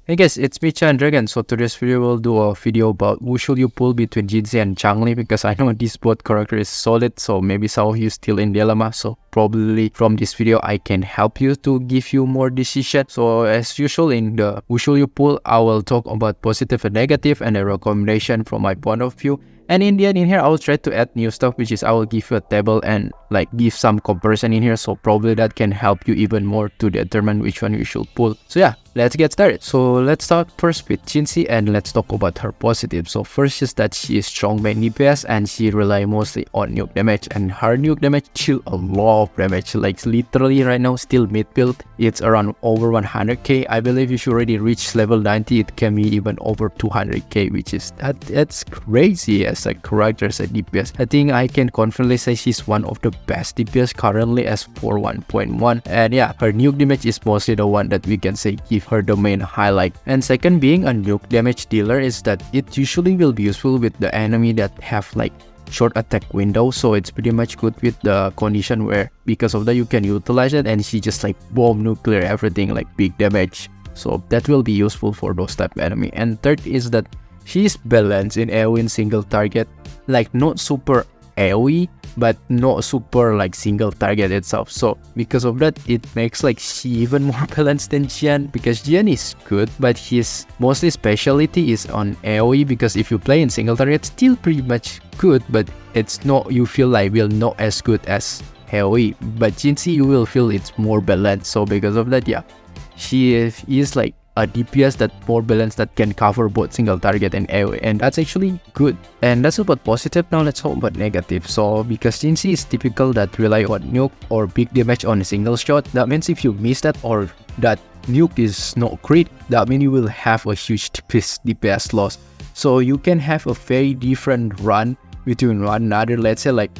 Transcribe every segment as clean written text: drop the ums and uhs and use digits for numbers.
Hey guys, it's me Chan Dragon. So today's video will do a video about who should you pull between Jinhsi and Changli, because I know this both character is solid, so maybe some of you still in dilemma. So probably from this video I can help you to give you more decision. So as usual in the who should you pull, I will talk about positive and negative and a recommendation from my point of view. And in the end, in here, I will try to add new stuff, which is I will give you a table and like give some comparison in here. So probably that can help you even more to determine which one you should pull. So yeah, let's get started. So let's start first with Jinhsi and let's talk about her positive. So first is that she is strong main DPS and she rely mostly on nuke damage, and her nuke damage chill a lot of damage. Like literally right now still mid build, it's around over 100k. I believe if you already reach level 90, it can be even over 200k, which is that's crazy as a character, as a DPS. I think I can confidently say she's one of the best DPS currently as for 1.1. And yeah, her nuke damage is mostly the one that we can say give her the main highlight. And second, being a nuke damage dealer is that it usually will be useful with the enemy that have like short attack window. So it's pretty much good with the condition where because of that you can utilize it and she just like bomb nuclear everything like big damage. So that will be useful for those type of enemy. And third is that she's balanced in AoE and single target, like not super AoE but not super like single target itself. So because of that it makes like she even more balanced than Jian, because Jian is good but his mostly specialty is on AoE, because if you play in single target still pretty much good, but it's not, you feel like will not as good as AoE. But Jinhsi you will feel it's more balanced. So because of that, yeah, she is like a DPS that more balanced, that can cover both single target and AoE, and that's actually good. And that's about positive. Now let's talk about negative. So because Jinhsi is typical that rely on nuke or big damage on a single shot, that means if you miss that or that nuke is not crit, that means you will have a huge DPS loss. So you can have a very different run between one another. Let's say like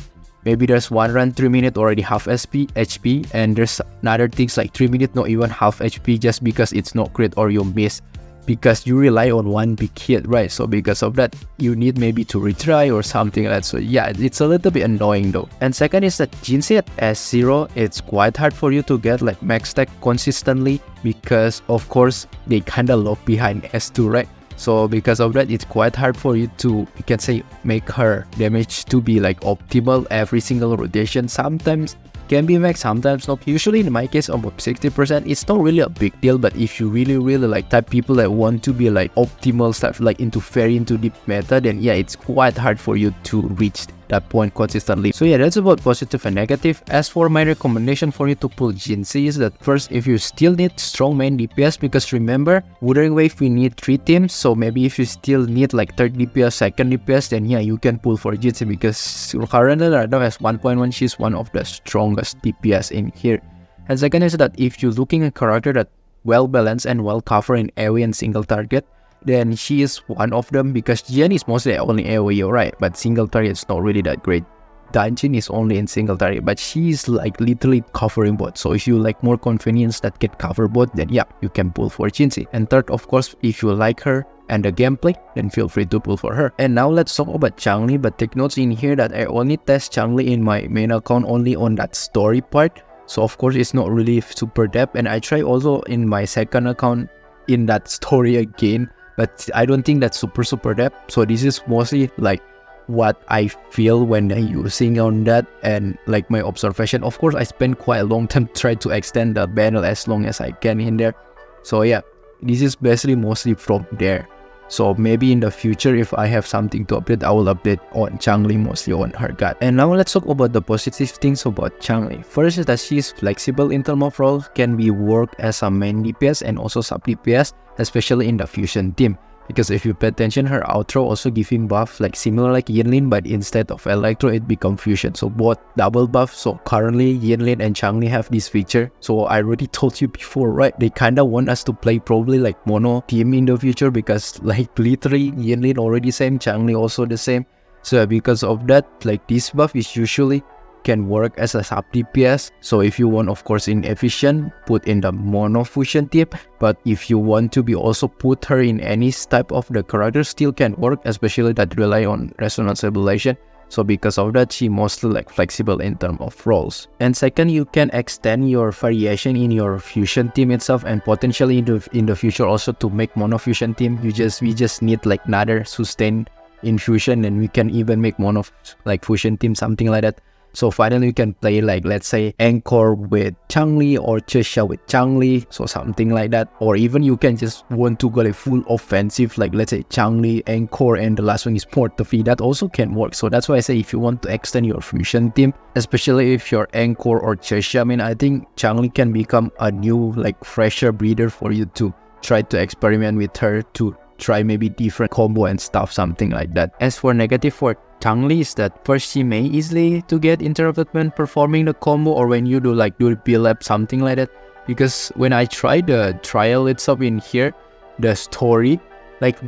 maybe there's one run 3 minutes already half HP, and there's another things like 3 minutes not even half HP, just because it's not crit or you miss because you rely on one big hit, right? So because of that you need maybe to retry or something like that. So yeah, it's a little bit annoying though. And second is that Jinhsi at S0, it's quite hard for you to get like max stack consistently, because of course they kinda lock behind S2, right? So because of that it's quite hard for you to, you can say, make her damage to be like optimal every single rotation. Sometimes can be max, sometimes not. Usually in my case about 60%, it's not really a big deal. But if you really like type people that want to be like optimal stuff, like very into deep meta, then yeah, it's quite hard for you to reach that point consistently. So yeah, that's about positive and negative. As for my recommendation for you to pull Jinhsi is that first, if you still need strong main DPS, because remember Wuthering Wave we need 3 teams, so maybe if you still need like third DPS, second DPS, then yeah, you can pull for Jinhsi, because currently right now as 1.1 she's one of the strongest DPS in here. And second is that if you're looking at a character that well balanced and well covered in AoE and single target, then she is one of them, because Jian is mostly only AoE, alright, but single target is not really that great. Dungeon is only in single target, but she is like literally covering both. So if you like more convenience that can cover both, then yeah, you can pull for Jinhsi. And third, of course, if you like her and the gameplay, then feel free to pull for her. And now let's talk about Changli, but take notes in here that I only test Changli in my main account only on that story part. So of course it's not really super depth, and I try also in my second account in that story again, but I don't think that's super depth. So this is mostly like what I feel when I'm using on that and like my observation. Of course I spend quite a long time try to extend the panel as long as I can in there. So yeah, this is basically mostly from there. So maybe in the future if I have something to update, I will update on Changli, mostly on her god. And now let's talk about the positive things about Changli. First is that she is flexible in terms of role, can be worked as a main DPS and also sub DPS, especially in the fusion team. Because if you pay attention, her outro also giving buff like similar like Yinlin, but instead of Electro it become fusion, so both double buff. So currently Yinlin and Changli have this feature. So I already told you before, right, they kinda want us to play probably like mono team in the future, because like literally Yinlin already same, Changli also the same. So because of that, like this buff is usually can work as a sub DPS. So if you want, of course, in efficient, put in the mono fusion tip. But if you want to be also put her in any type of the character, still can work, especially that rely on resonance simulation. So because of that, she mostly like flexible in terms of roles. And second, you can extend your variation in your fusion team itself, and potentially in the future also to make mono fusion team. We just need like another sustain in fusion, and we can even make mono like fusion team, something like that. So finally you can play like, let's say, Anchor with Changli or Chesha with Changli, so something like that. Or even you can just want to go like full offensive, like let's say Changli, Anchor, and the last one is Portafee. That also can work. So that's why I say if you want to extend your fusion team, especially if you're Anchor or Chesha, I mean, I think Changli can become a new like fresher breeder for you to try to experiment with her, to try maybe different combo and stuff, something like that. As for negative for Changli is that first, she may easily to get interrupted when performing the combo or when you do the build up, something like that. Because when I tried the trial itself in here, the story, like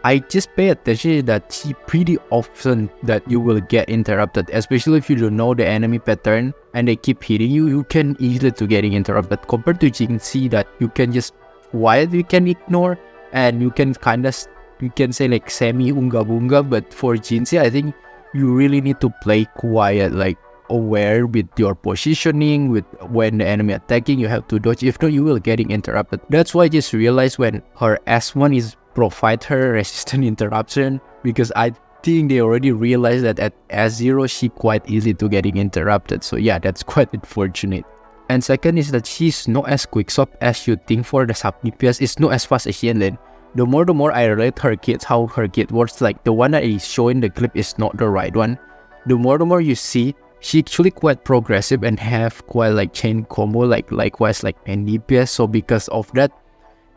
I just pay attention that she pretty often that you will get interrupted, especially if you don't know the enemy pattern and they keep hitting you, you can easily to getting interrupted. Compared to Jinhsi that you can just you can ignore, and you can kind of, you can say like semi unga bunga. But for Jinhsi, I think you really need to play quiet, like aware with your positioning, with when the enemy attacking, you have to dodge. If not, you will getting interrupted. That's why I just realized when her S1 is provide her resistant interruption, because I think they already realized that at S0 she quite easy to getting interrupted. So yeah, that's quite unfortunate. And second is that she's not as quicksop as you think for the sub DPS. It's not as fast as Yanlin. The more I relate her kit, how her kit works, like the one that is showing the clip is not the right one. The more you see, she actually quite progressive and have quite like chain combo, like likewise like n DPS. So because of that,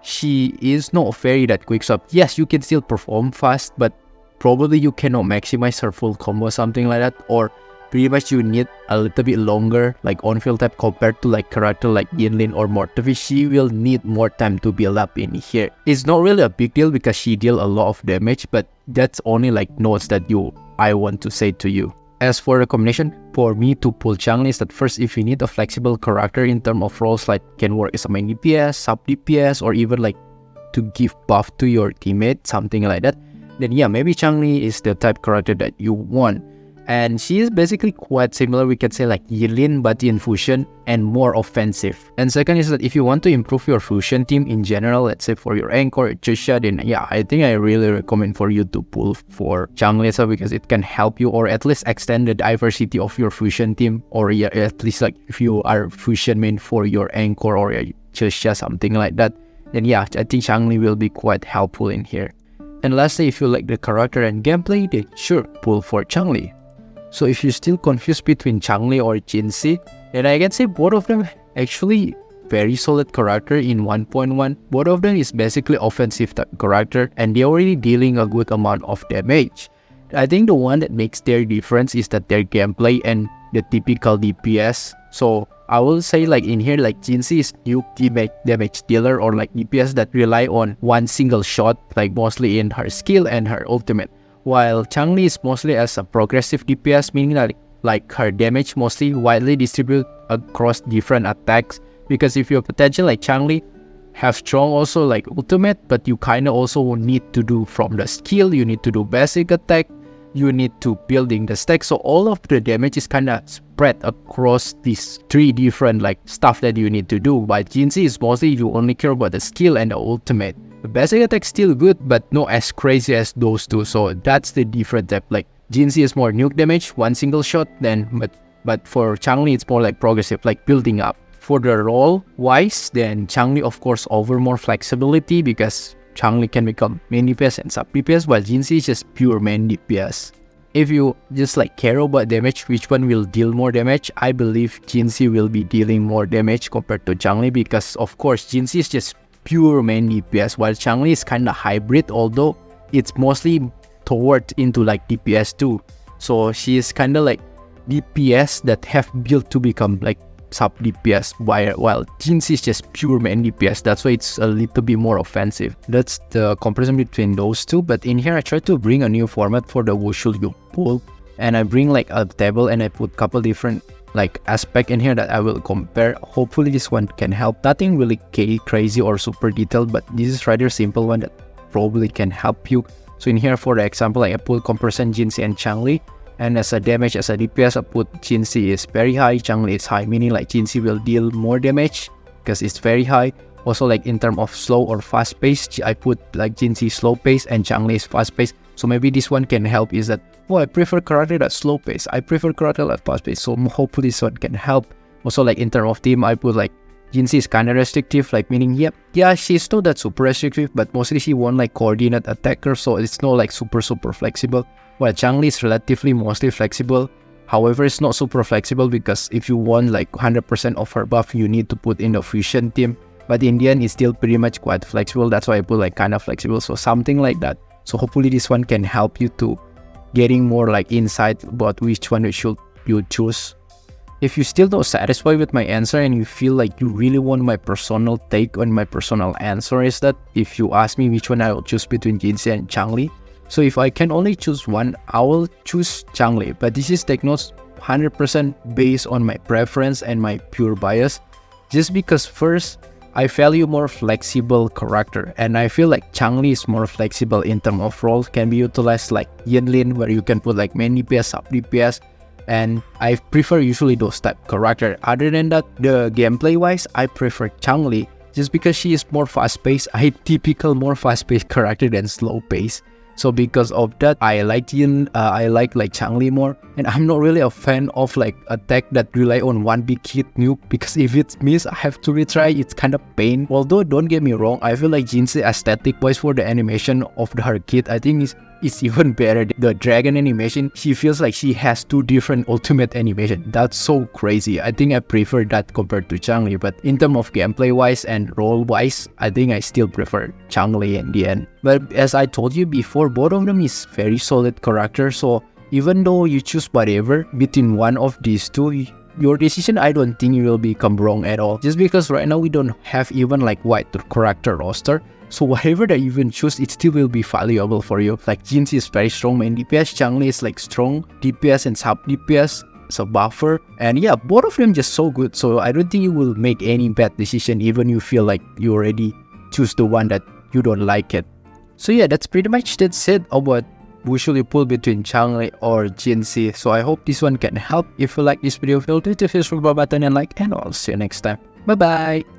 she is not very that quicksop. Yes, you can still perform fast, but probably you cannot maximize her full combo, something like that. Or pretty much you need a little bit longer like on-field tap compared to like character like Yinlin or Mortavi. She will need more time to build up in here. It's not really a big deal because she deal a lot of damage, but that's only like notes that I want to say to you. As for the combination, for me to pull Changli is that first, if you need a flexible character in terms of roles, like can work as a main DPS, sub DPS, or even like to give buff to your teammate, something like that, then yeah, maybe Changli is the type character that you want. And she is basically quite similar, we can say like Yilin but in fusion and more offensive. And second is that if you want to improve your fusion team in general, let's say for your Anchor or Chusha, then yeah, I think I really recommend for you to pull for Changli because it can help you, or at least extend the diversity of your fusion team, or yeah, at least like if you are fusion main for your Anchor or your Chusha, something like that, then yeah, I think Changli will be quite helpful in here. And lastly, if you like the character and gameplay, then sure, pull for Changli. So if you're still confused between Changli or Jinhsi, then I can say both of them actually very solid character in 1.1. Both of them is basically offensive type character and they're already dealing a good amount of damage. I think the one that makes their difference is that their gameplay and the typical DPS. So I will say like in here, like Jinhsi is nuke damage dealer or like DPS that rely on one single shot, like mostly in her skill and her ultimate. While Changli is mostly as a progressive DPS, meaning that like her damage mostly widely distributed across different attacks. Because if your potential like Changli have strong also like ultimate, but you kinda also need to do from the skill, you need to do basic attack, you need to building the stack. So all of the damage is kinda spread across these three different like stuff that you need to do. But Jinhsi is mostly you only care about the skill and the ultimate. The basic attack still good, but not as crazy as those two. So that's the different type. Like Jinhsi is more nuke damage, one single shot, but for Changli it's more like progressive, like building up. For the role wise, then Changli of course offer more flexibility because Changli can become main DPS and sub DPS, while Jinhsi is just pure main DPS. If you just like care about damage, which one will deal more damage, I believe Jinhsi will be dealing more damage compared to Changli, because of course Jinhsi is just pure main DPS, while Changli is kinda hybrid, although it's mostly toward into like DPS too. So she is kinda like DPS that have built to become like sub DPS, while Jinhsi is just pure main DPS. That's why it's a little bit more offensive. That's the comparison between those two. But in here I try to bring a new format for the Wushul you pull, and I bring like a table and I put couple different like aspect in here that I will compare. Hopefully this one can help. Nothing really crazy or super detailed, but this is rather simple one that probably can help you. So in here for the example, like I put comparison Jinhsi and Changli. And as a damage, as a DPS, I put Jinhsi is very high, Changli is high, meaning like Jinhsi will deal more damage because it's very high. Also like in terms of slow or fast pace, I put like Jinhsi slow pace and Changli is fast pace. So maybe this one can help is that, oh, I prefer character at slow pace, I prefer character at fast pace. So hopefully this one can help. Also like in terms of team, I put like Jinhsi is kind of restrictive, like meaning, yeah, she's not that super restrictive, but mostly she won't like coordinate attacker, so it's not like super flexible. While Changli is relatively mostly flexible. However, it's not super flexible because if you want like 100% of her buff, you need to put in the fusion team. But in the end, it's still pretty much quite flexible. That's why I put like kind of flexible, so something like that. So hopefully this one can help you to getting more like insight about which one should you choose. If you still not satisfied with my answer and you feel like you really want my personal take on my personal answer, is that if you ask me which one I will choose between Jinhsi and Changli. So if I can only choose one, I will choose Changli. But this is like not 100% based on my preference and my pure bias. Just because first, I value more flexible character. And I feel like Changli is more flexible in terms of role. Can be utilized like Yinlin, where you can put like main DPS, sub DPS. And I prefer usually those type character. Other than that, the gameplay wise, I prefer Changli just because she is more fast paced. I typical more fast paced character than slow paced. So because of that, I like Changli more. And I'm not really a fan of like attack that rely on one big hit nuke, because if it's miss, I have to retry. It's kind of pain. Although don't get me wrong, I feel like Jinhsi aesthetic wise for the animation of her kit, I think it's even better. The dragon animation, she feels like she has two different ultimate animation. That's so crazy. I think I prefer that compared to Changli. But in terms of gameplay wise and role wise, I think I still prefer Changli in the end. But as I told you before, both of them is very solid character. So even though you choose whatever between one of these two, your decision, I don't think you will become wrong at all. Just because right now we don't have even like wide character roster. So whatever that you even choose, it still will be valuable for you. Like Jinhsi is very strong main DPS, Changli is like strong DPS and sub DPS, so buffer. And yeah, both of them just so good. So I don't think you will make any bad decision even you feel like you already choose the one that you don't like it. So yeah, that's it about who should you pull between Changli or Jinhsi. So I hope this one can help. If you like this video, feel free to hit the subscribe button and like, and I'll see you next time. Bye bye.